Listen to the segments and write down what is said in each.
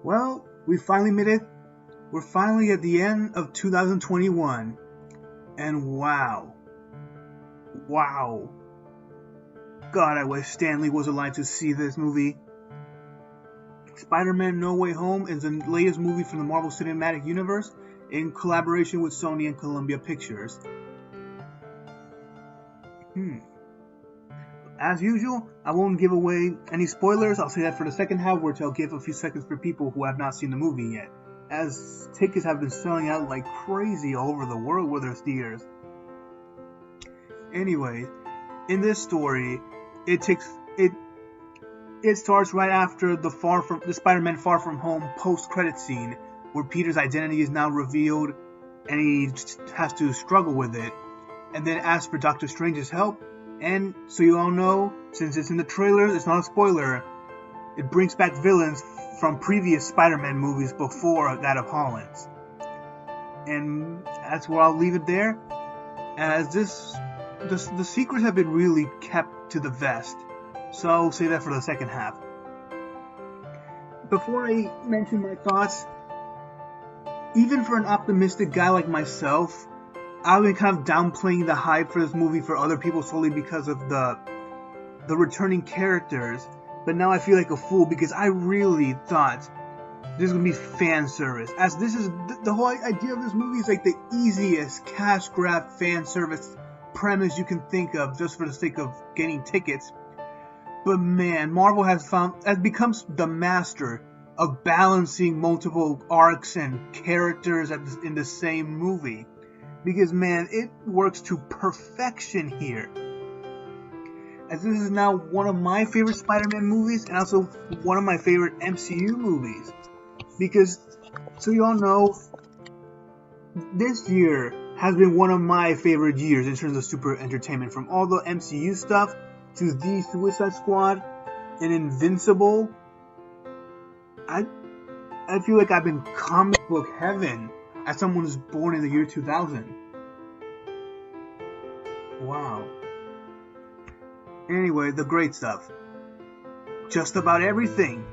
Well, we finally made it. We're finally at the end of 2021. And wow. God, I wish Stan Lee was alive to see this movie. Spider-Man No Way Home is the latest movie from the Marvel Cinematic Universe in collaboration with Sony and Columbia Pictures. As usual, I won't give away any spoilers. I'll say that for the second half, which I'll give a few seconds for people who have not seen the movie yet, as tickets have been selling out like crazy all over the world with their theaters. Anyway, in this story, it starts right after the Spider-Man Far From Home post-credit scene, where Peter's identity is now revealed, and he has to struggle with it, and then asks for Doctor Strange's help. And so you all know, since it's in the trailer, it's not a spoiler, it brings back villains from previous Spider-Man movies before that of Holland's. And that's where I'll leave it there, as the secrets have been really kept to the vest. So I'll say that for the second half. Before I mention my thoughts, even for an optimistic guy like myself, I've been kind of downplaying the hype for this movie for other people solely because of the returning characters. But now I feel like a fool because I really thought this was going to be fan service. As this is the whole idea of this movie is like the easiest cash grab fan service premise you can think of just for the sake of getting tickets. But man, Marvel has become the master of balancing multiple arcs and characters in the same movie. Because man, it works to perfection here. As this is now one of my favorite Spider-Man movies and also one of my favorite MCU movies. Because, so you all know, this year has been one of my favorite years in terms of super entertainment. From all the MCU stuff to The Suicide Squad and Invincible. I feel like I've been comic book heaven as someone who's born in the year 2000. Wow. Anyway, the great stuff. Just about everything.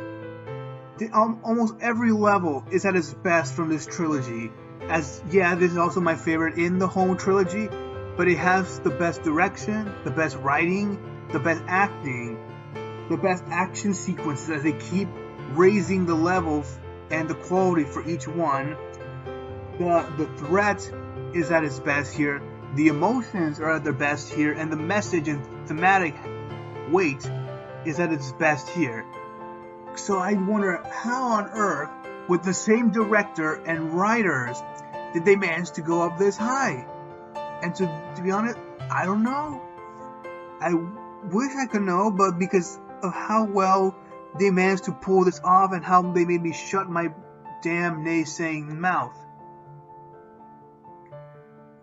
Almost every level is at its best from this trilogy. As, yeah, this is also my favorite in the whole trilogy, but it has the best direction, the best writing, the best acting, the best action sequences as they keep raising the levels and the quality for each one. The threat is at its best here, the emotions are at their best here, and the message and thematic weight is at its best here. So I wonder how on earth, with the same director and writers, did they manage to go up this high? And to be honest, I don't know. I wish I could know, but because of how well they managed to pull this off and how they made me shut my damn naysaying mouth.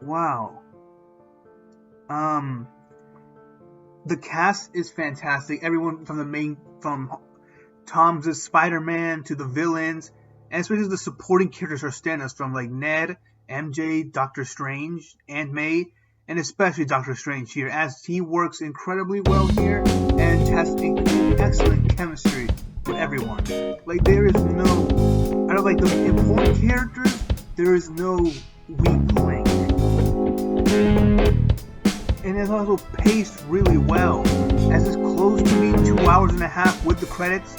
Wow. The cast is fantastic. Everyone from Tom's Spider-Man to the villains, and especially the supporting characters are standouts from like Ned, MJ, Doctor Strange, Aunt May, and especially Doctor Strange here, as he works incredibly well here and has excellent chemistry with everyone. Like there is no, out of like the important characters, there is no weak link. And it's also paced really well, as it's close to being 2 hours and a half with the credits,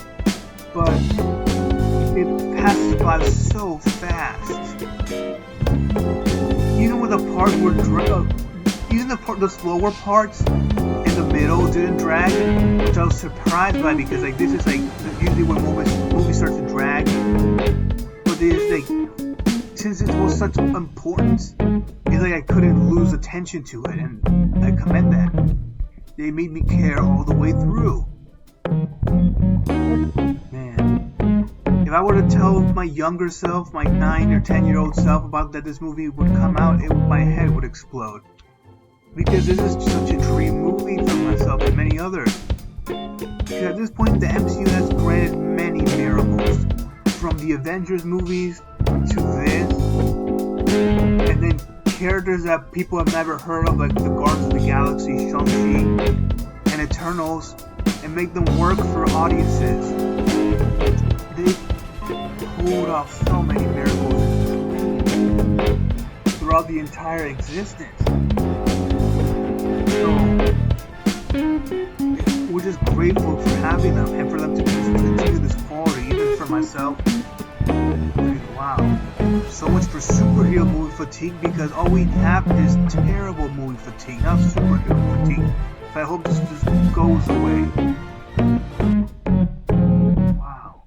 but it passes by so fast. Even with the part where even the slower parts in the middle didn't drag, which I was surprised by because like this is like usually when movies start to drag, but it's like since it was such importance, it's like I couldn't lose attention to it, and I commend that. They made me care all the way through. Man, if I were to tell my younger self, my 9 or 10-year-old self about that this movie would come out, my head would explode. Because this is such a dream movie for myself and many others. Because at this point, the MCU has granted many miracles. From the Avengers movies to this, and then characters that people have never heard of, like the Guardians of the Galaxy, Shang-Chi, and Eternals, and make them work for audiences. off so many miracles throughout the entire existence. So we're just grateful for having them and for them to continue this quality, even for myself. Wow. So much for superhero movie fatigue, because all we have is terrible movie fatigue, not superhero fatigue. But I hope this just goes away. Wow.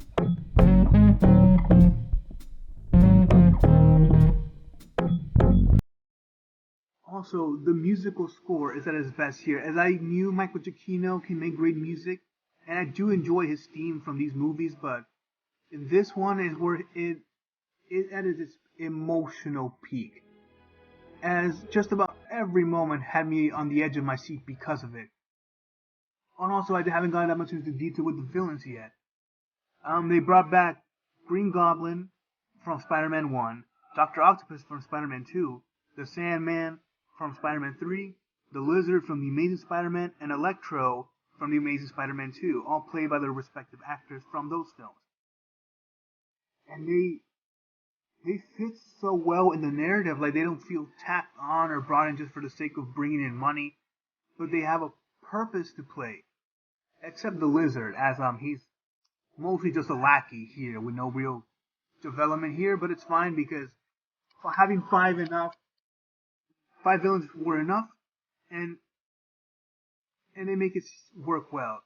Also, the musical score is at its best here, as I knew Michael Giacchino can make great music, and I do enjoy his theme from these movies, but this one is where it at its emotional peak, as just about every moment had me on the edge of my seat because of it. And also, I haven't gotten that much into detail with the villains yet. They brought back Green Goblin from Spider-Man 1, Dr. Octopus from Spider-Man 2, the Sandman from Spider-Man 3, the Lizard from The Amazing Spider-Man, and Electro from The Amazing Spider-Man 2, all played by their respective actors from those films. And they fit so well in the narrative, like they don't feel tacked on or brought in just for the sake of bringing in money, but they have a purpose to play. Except the Lizard, as he's mostly just a lackey here with no real development here, but it's fine because having five villains were enough, and they make it work well.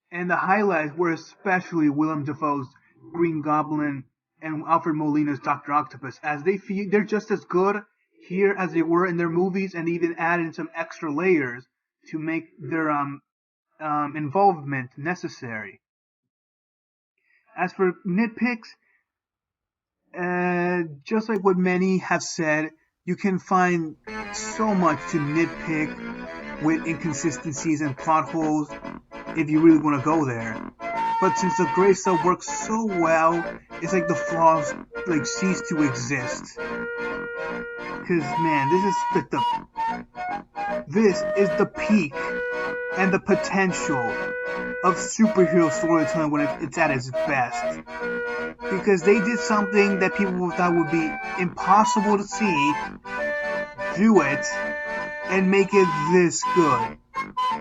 And the highlights were especially Willem Dafoe's Green Goblin and Alfred Molina's Dr. Octopus, as they're just as good here as they were in their movies, and even add in some extra layers to make their involvement necessary. As for nitpicks, just like what many have said, you can find so much to nitpick with inconsistencies and plot holes if you really want to go there. But since the gray stuff works so well, it's like the flaws cease to exist. Cause man, this is the peak and the potential of superhero storytelling when it's at its best. Because they did something that people thought would be impossible to see, do it, and make it this good.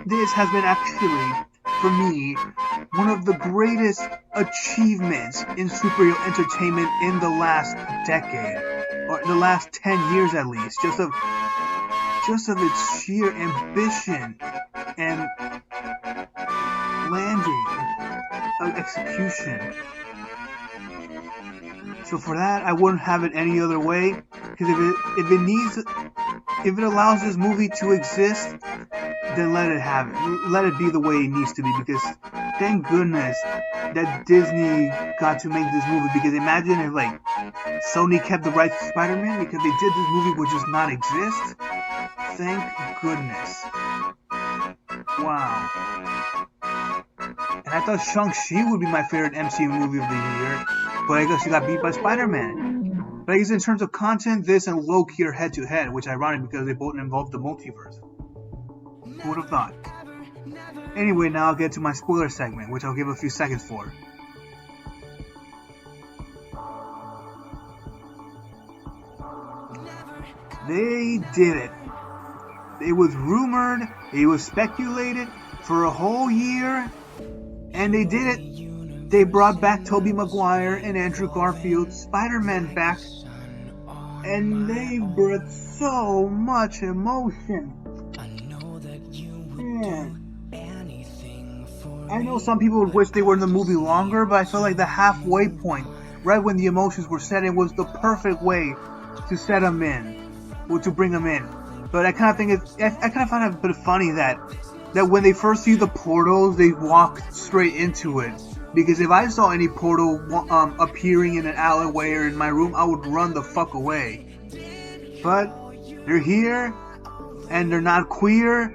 This has been actually, for me, one of the greatest achievements in superhero entertainment in the last decade, or in the last 10 years at least, just of its sheer ambition and landing of execution. So for that, I wouldn't have it any other way, because if it allows this movie to exist, then let it have it. Let it be the way it needs to be, because thank goodness that Disney got to make this movie, because imagine if Sony kept the rights to Spider-Man, because they did this movie would just not exist. Thank goodness. Wow. And I thought Shang-Chi would be my favorite MCU movie of the year, but I guess he got beat by Spider-Man. But I guess in terms of content, this and Loki are head-to-head, which is ironic because they both involve the multiverse. Who would have thought? Anyway, now I'll get to my spoiler segment, which I'll give a few seconds for. They did it. It was rumored, it was speculated for a whole year, and they did it. They brought back Tobey Maguire and Andrew Garfield's Spider-Man back, and they brought so much emotion. Man. I know some people would wish they were in the movie longer, but I felt like the halfway point, right when the emotions were set in, was the perfect way to set them in, or to bring them in. But I kind of find it a bit funny that when they first see the portals, they walk straight into it. Because if I saw any portal appearing in an alleyway or in my room, I would run the fuck away. But they're here, and they're not queer,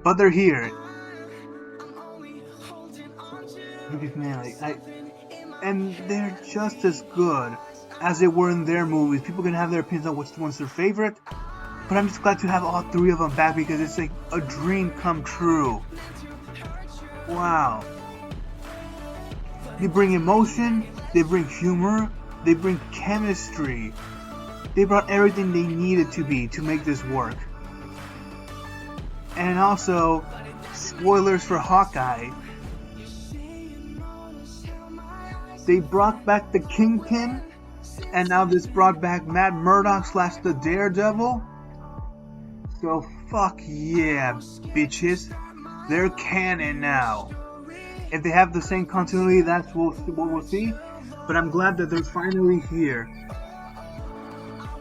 but they're here. Man, and they're just as good as they were in their movies. People can have their opinions on which one's their favorite, but I'm just glad to have all three of them back, because it's like a dream come true. Wow. They bring emotion, they bring humor, They bring chemistry. They brought everything they needed to be to make this work. And also, spoilers for Hawkeye. They brought back the Kingpin, and now this brought back Matt Murdock / the Daredevil. So fuck yeah, bitches. They're canon now. If they have the same continuity, that's what we'll see. But I'm glad that they're finally here.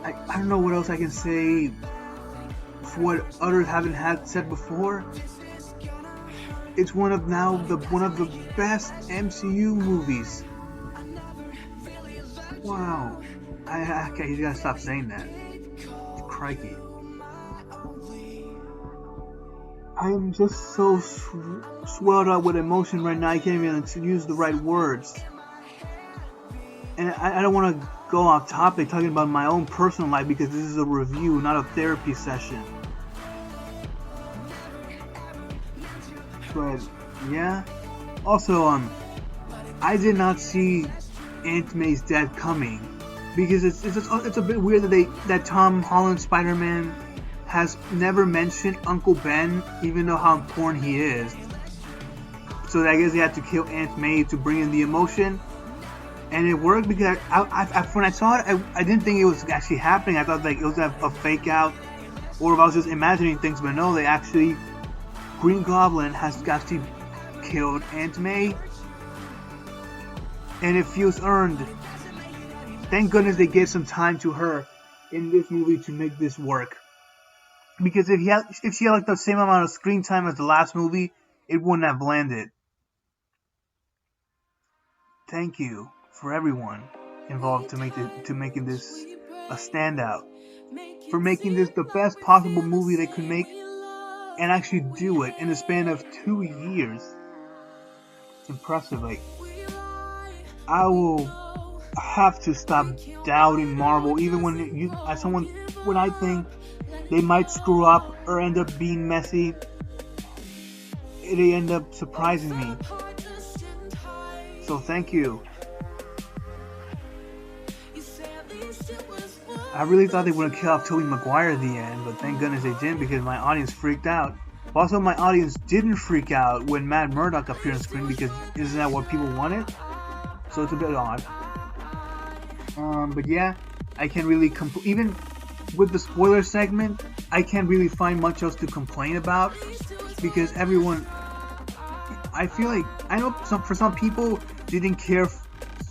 I don't know what else I can say for what others haven't said before. It's one of the best MCU movies. Wow. Okay, you gotta stop saying that. Crikey. I am just so swelled up with emotion right now, I can't even use the right words. And I don't want to go off topic talking about my own personal life because this is a review, not a therapy session. But yeah. Also, I did not see Aunt May's death coming because it's a bit weird that Tom Holland Spider-Man has never mentioned Uncle Ben, even though how important he is. So I guess they had to kill Aunt May to bring in the emotion. And it worked because when I saw it, I didn't think it was actually happening. I thought like it was a fake out, or if I was just imagining things. But no, they actually, Green Goblin has actually killed Aunt May, and it feels earned. Thank goodness they gave some time to her in this movie to make this work. Because if she had like the same amount of screen time as the last movie, it wouldn't have landed. Thank you for everyone involved to making this a standout, for making this the best possible movie they could make, and actually do it in the span of 2 years. It's impressive. Like, I will have to stop doubting Marvel, even when I think they might screw up or end up being messy. They end up surprising me. So thank you. I really thought they would have killed off Tobey Maguire at the end, but thank goodness they didn't because my audience freaked out. Also, my audience didn't freak out when Matt Murdock appeared on screen because isn't that what people wanted? So it's a bit odd. But yeah, I can't really even with the spoiler segment, I can't really find much else to complain about because everyone. I feel like I know for some people they didn't care.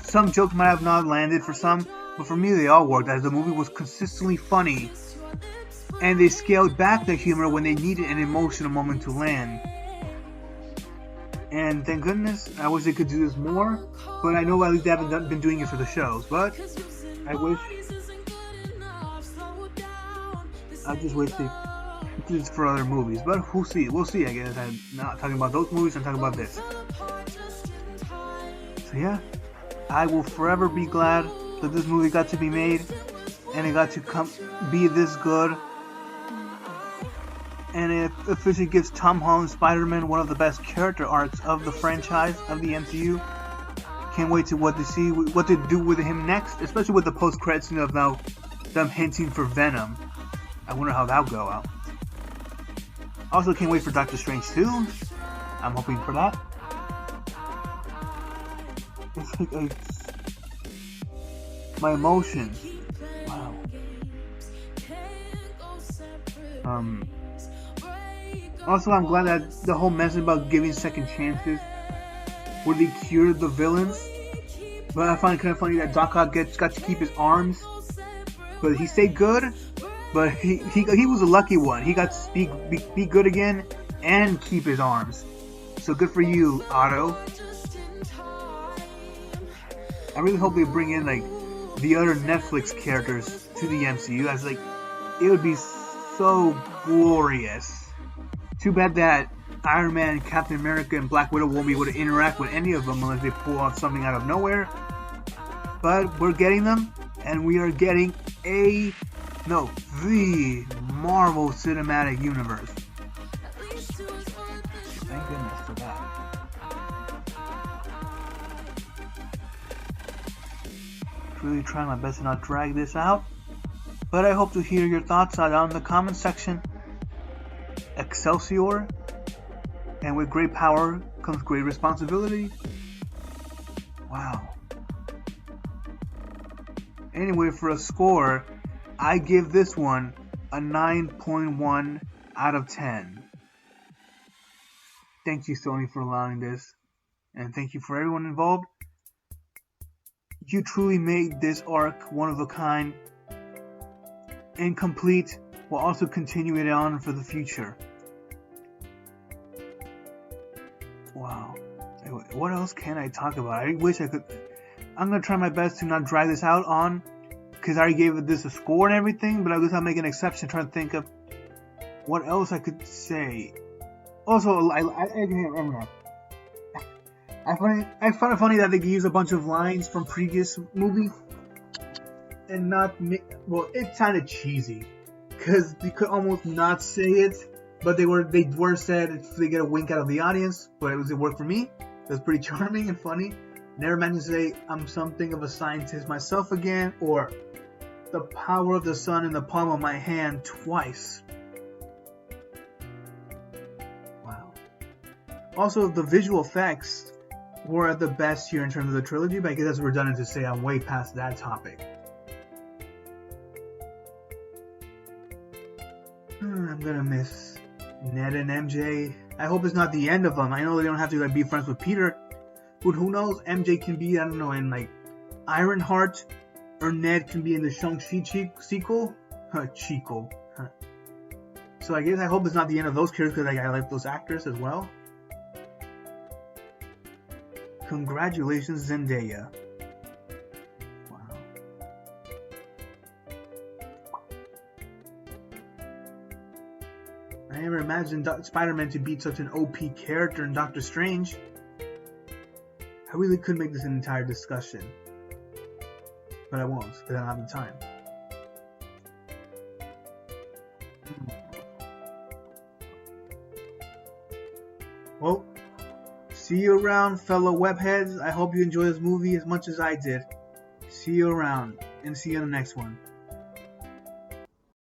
Some jokes might have not landed for some. But for me, they all worked, as the movie was consistently funny, and they scaled back the humor when they needed an emotional moment to land. And thank goodness, I wish they could do this more, but I know at least they haven't been doing it for the shows, but I just wish they did this for other movies, but we'll see, I guess. I'm not talking about those movies, I'm talking about this. So yeah, I will forever be glad that this movie got to be made and it got to be this good, and it officially gives Tom Holland Spider-Man one of the best character arcs of the franchise of the MCU. Can't wait to what to do with him next, especially with the post-credits scene of now them hinting for Venom. I wonder how that'll go out. Also can't wait for Doctor Strange 2. I'm hoping for that. It's like my emotions. Wow. Also, I'm glad that the whole message about giving second chances, where they cured the villains. But I find it kind of funny that Doc Ock got to keep his arms, but he stayed good. But he was a lucky one. He got to be good again and keep his arms. So good for you, Otto. I really hope they bring in like the other Netflix characters to the MCU. I was like, it would be so glorious. Too bad that Iron Man, Captain America, and Black Widow won't be able to interact with any of them unless they pull off something out of nowhere. But we're getting them, and we are getting the Marvel Cinematic Universe. Thank goodness for that. really trying my best to not drag this out, but I hope to hear your thoughts down in the comment section. Excelsior, and with great power comes great responsibility. Wow. Anyway, for a score, I give this one a 9.1 out of 10. Thank you, Sony, for allowing this, and thank you for everyone involved. You truly made this arc one of a kind and complete, while also continuing it on for the future. Wow. What else can I talk about? I wish I could. I'm gonna try my best to not drag this out on, because I already gave this a score and everything, but I guess I'll make an exception, trying to think of what else I could say. Also, I found it funny that they could use a bunch of lines from previous movies and not well, it sounded cheesy because you could almost not say it, but they were said if they get a wink out of the audience, but it worked for me. It was pretty charming and funny. Never managed to say I'm something of a scientist myself again, or the power of the sun in the palm of my hand twice. Wow. Also, the visual effects were at the best here in terms of the trilogy, but I guess that's redundant to say I'm way past that topic. I'm gonna miss Ned and MJ. I hope it's not the end of them. I know they don't have to be friends with Peter, but who knows? MJ can be, I don't know, in Ironheart, or Ned can be in the Shang-Chi sequel. Chico. So I hope it's not the end of those characters, because I like those actors as well. Congratulations, Zendaya. Wow. I never imagined Spider-Man to be such an OP character in Doctor Strange. I really could make this an entire discussion, but I won't, because I don't have the time. Well, see you around, fellow webheads. I hope you enjoy this movie as much as I did. See you around, and see you in the next one.